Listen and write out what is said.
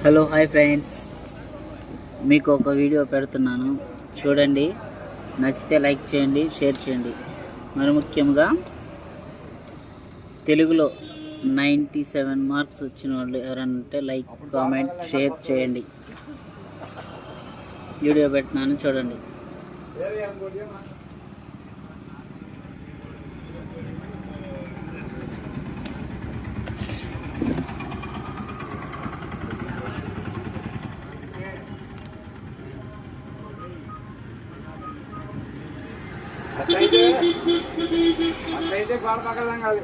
Hello hi friends, మీకు ఒక video పెడుతున్నాను చూడండి. నచ్చితే లైక్ చేయండి, షేర్ చేయండి. మరి ముఖ్యంగా తెలుగులో 97 మార్క్స్ వచ్చిన వాళ్ళు ఎవరైనా ఉంటే లైక్, కామెంట్, షేర్ చేయండి. వీడియో పెడుతున్నాను చూడండి. అట్లయితే గోడ పక్కన కాదు.